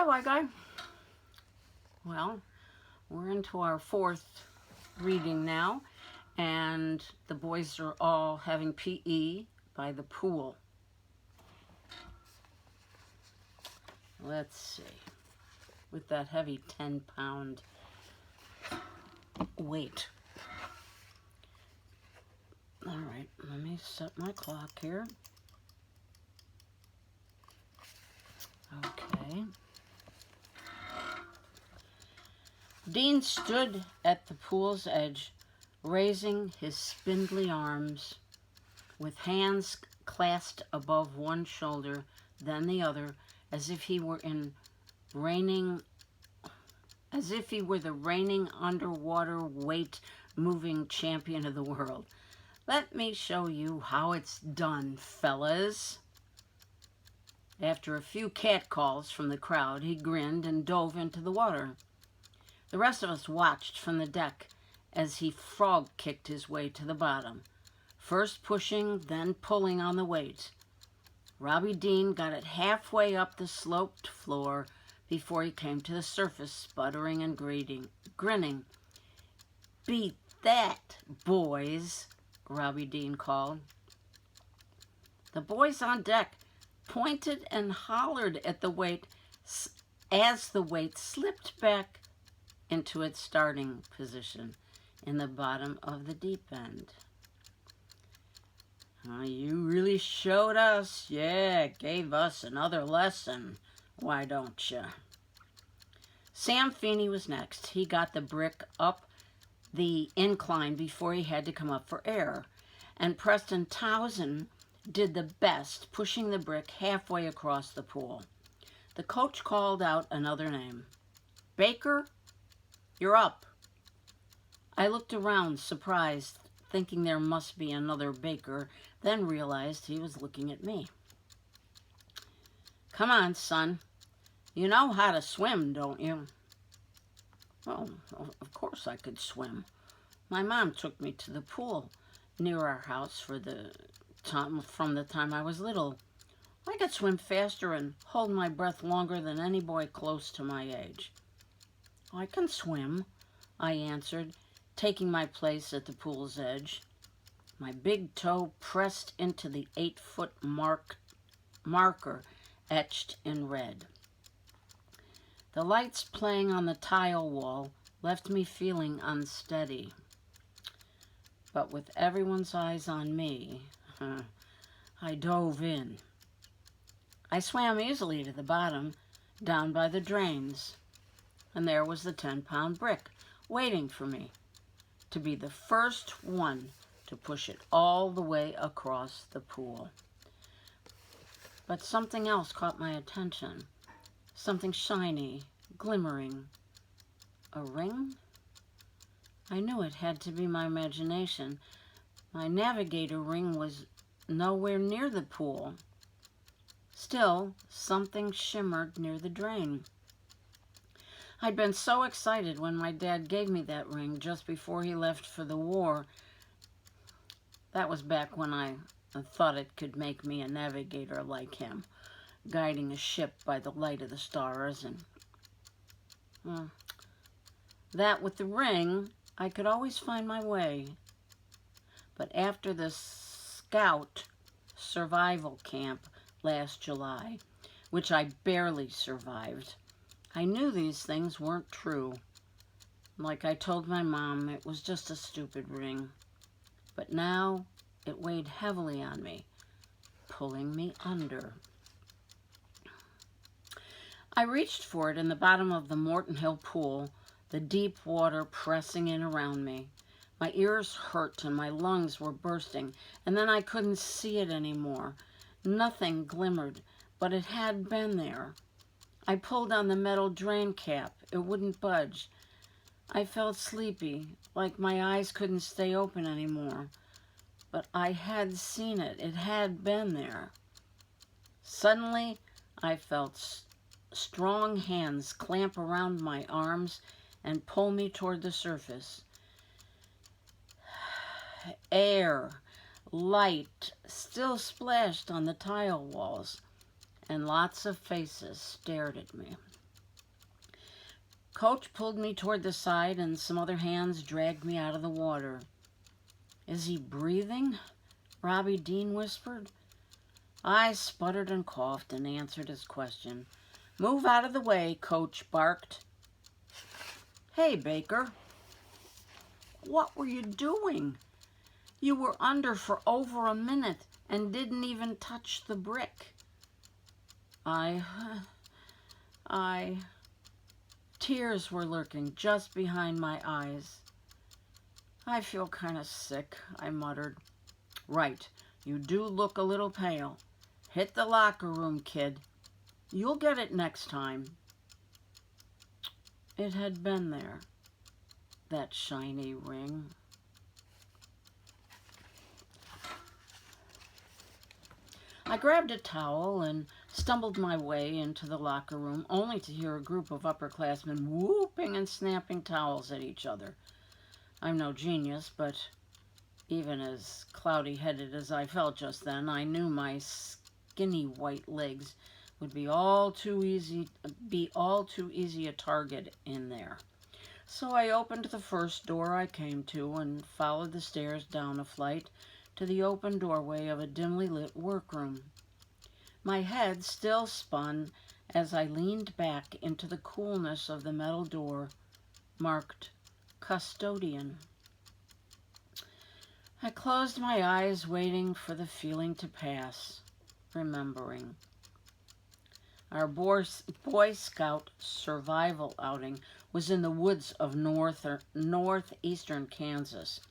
Hi, White Guy. Well, we're into our fourth reading now, and the boys are all having PE by the pool. Let's see. With that heavy 10-pound weight. All right, let me set my clock here. Okay. Dean stood at the pool's edge, raising his spindly arms, with hands clasped above one shoulder, then the other, as if he were the reigning underwater weight moving champion of the world. Let me show you how it's done, fellas. After a few catcalls from the crowd, he grinned and dove into the water. The rest of us watched from the deck as he frog-kicked his way to the bottom, first pushing, then pulling on the weight. Robbie Dean got it halfway up the sloped floor before he came to the surface, sputtering and grinning. "Beat that, boys," Robbie Dean called. The boys on deck pointed and hollered at the weight as the weight slipped back into its starting position in the bottom of the deep end. "You really showed us. Yeah, gave us another lesson. Why don't you?" Sam Feeney was next. He got the brick up the incline before he had to come up for air, and Preston Towson did the best, pushing the brick halfway across the pool. The coach called out another name. "Baker, you're up." I looked around, surprised, thinking there must be another Baker, then realized he was looking at me. "Come on, son. You know how to swim, don't you?" Well, of course I could swim. My mom took me to the pool near our house from the time I was little. I could swim faster and hold my breath longer than any boy close to my age. "I can swim," I answered, taking my place at the pool's edge. My big toe pressed into the 8-foot marker etched in red. The lights playing on the tile wall left me feeling unsteady. But with everyone's eyes on me, I dove in. I swam easily to the bottom, down by the drains, and there was the 10-pound brick waiting for me to be the first one to push it all the way across the pool. But something else caught my attention. Something shiny, glimmering. A ring? I knew it had to be my imagination. My navigator ring was nowhere near the pool. Still, something shimmered near the drain. I'd been so excited when my dad gave me that ring just before he left for the war. That was back when I thought it could make me a navigator like him, guiding a ship by the light of the stars. And that with the ring, I could always find my way. But after the Scout survival camp last July, which I barely survived, I knew these things weren't true. Like I told my mom, it was just a stupid ring. But now it weighed heavily on me, pulling me under. I reached for it in the bottom of the Morton Hill pool, the deep water pressing in around me. My ears hurt and my lungs were bursting, and then I couldn't see it anymore. Nothing glimmered, but it had been there. I pulled on the metal drain cap. It wouldn't budge. I felt sleepy, like my eyes couldn't stay open anymore. But I had seen it. It had been there. Suddenly, I felt strong hands clamp around my arms and pull me toward the surface. Air, light, still splashed on the tile walls, and lots of faces stared at me. Coach pulled me toward the side and some other hands dragged me out of the water. "Is he breathing?" Robbie Dean whispered. I sputtered and coughed and answered his question. "Move out of the way," Coach barked. "Hey, Baker, what were you doing? You were under for over a minute and didn't even touch the brick." Tears were lurking just behind my eyes. "I feel kind of sick," I muttered. "Right, you do look a little pale. Hit the locker room, kid. You'll get it next time." It had been there, that shiny ring. I grabbed a towel and stumbled my way into the locker room, only to hear a group of upperclassmen whooping and snapping towels at each other. I'm no genius, but even as cloudy-headed as I felt just then, I knew my skinny white legs would be all too easy a target in there. So I opened the first door I came to and followed the stairs down a flight to the open doorway of a dimly lit workroom. My head still spun as I leaned back into the coolness of the metal door marked custodian. I closed my eyes, waiting for the feeling to pass, remembering. Our Boy Scout survival outing was in the woods of northeastern Kansas.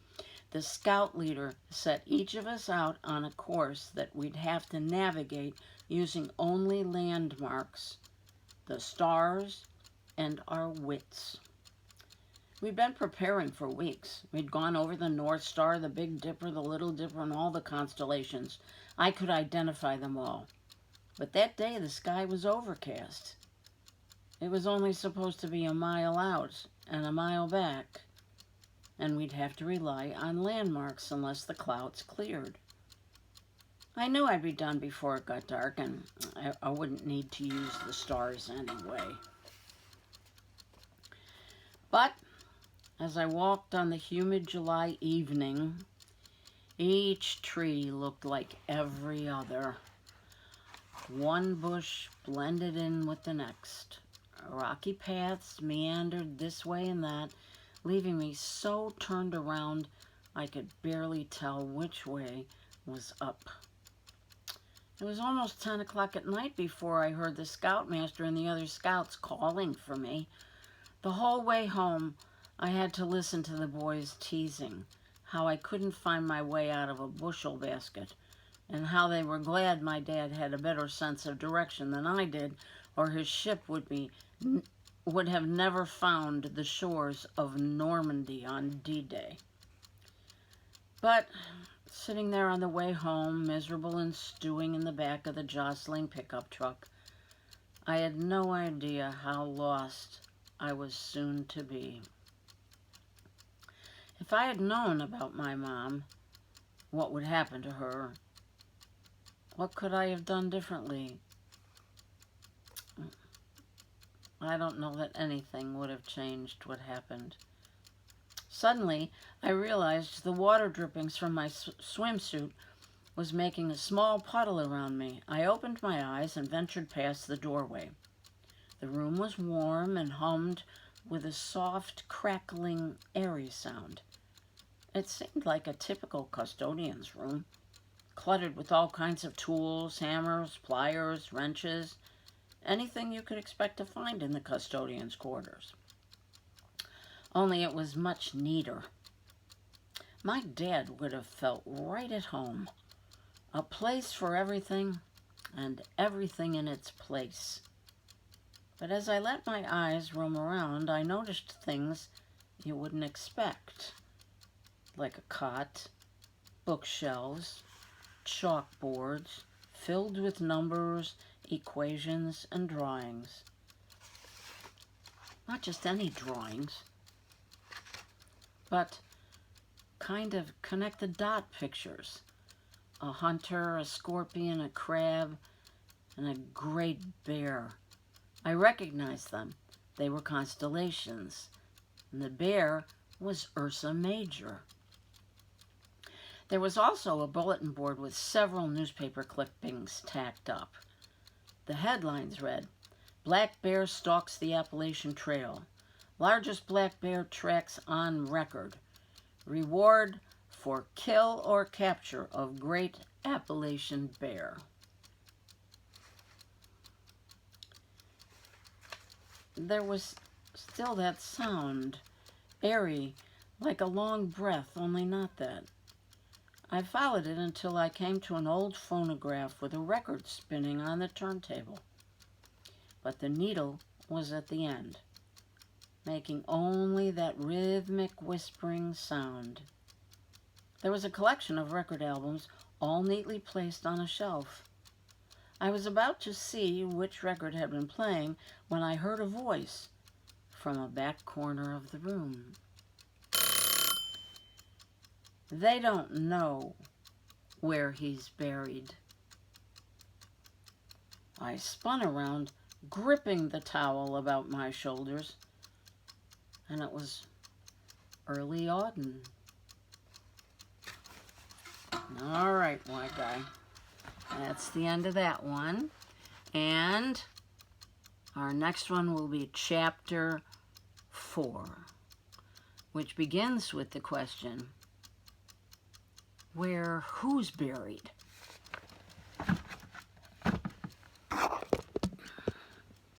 The scout leader set each of us out on a course that we'd have to navigate using only landmarks, the stars, and our wits. We'd been preparing for weeks. We'd gone over the North Star, the Big Dipper, the Little Dipper, and all the constellations. I could identify them all. But that day the sky was overcast. It was only supposed to be a mile out and a mile back, and we'd have to rely on landmarks unless the clouds cleared. I knew I'd be done before it got dark, and I wouldn't need to use the stars anyway. But as I walked on the humid July evening, each tree looked like every other. One bush blended in with the next. Rocky paths meandered this way and that, leaving me so turned around I could barely tell which way was up. It was almost 10 o'clock at night before I heard the scoutmaster and the other scouts calling for me. The whole way home, I had to listen to the boys teasing how I couldn't find my way out of a bushel basket, and how they were glad my dad had a better sense of direction than I did, or his ship would have never found the shores of Normandy on D-Day. But sitting there on the way home, miserable and stewing in the back of the jostling pickup truck, I had no idea how lost I was soon to be. If I had known about my mom, what would happen to her, what could I have done differently? I don't know that anything would have changed what happened. Suddenly, I realized the water drippings from my swimsuit was making a small puddle around me. I opened my eyes and ventured past the doorway. The room was warm and hummed with a soft, crackling, airy sound. It seemed like a typical custodian's room, cluttered with all kinds of tools, hammers, pliers, wrenches, anything you could expect to find in the custodian's quarters. Only it was much neater. My dad would have felt right at home. A place for everything, and everything in its place. But as I let my eyes roam around, I noticed things you wouldn't expect, like a cot, bookshelves, chalkboards filled with numbers, equations, and drawings. Not just any drawings, but kind of connect-the-dot pictures. A hunter, a scorpion, a crab, and a great bear. I recognized them. They were constellations, and the bear was Ursa Major. There was also a bulletin board with several newspaper clippings tacked up. The headlines read, "Black Bear Stalks the Appalachian Trail. Largest black bear tracks on record. Reward for kill or capture of great Appalachian bear." There was still that sound, airy, like a long breath, only not that. I followed it until I came to an old phonograph with a record spinning on the turntable. But the needle was at the end, making only that rhythmic whispering sound. There was a collection of record albums, all neatly placed on a shelf. I was about to see which record had been playing when I heard a voice from a back corner of the room. "They don't know where he's buried." I spun around, gripping the towel about my shoulders, and it was Early Auden. All right, white guy. That's the end of that one. And our next one will be Chapter 4, which begins with the question, who's buried?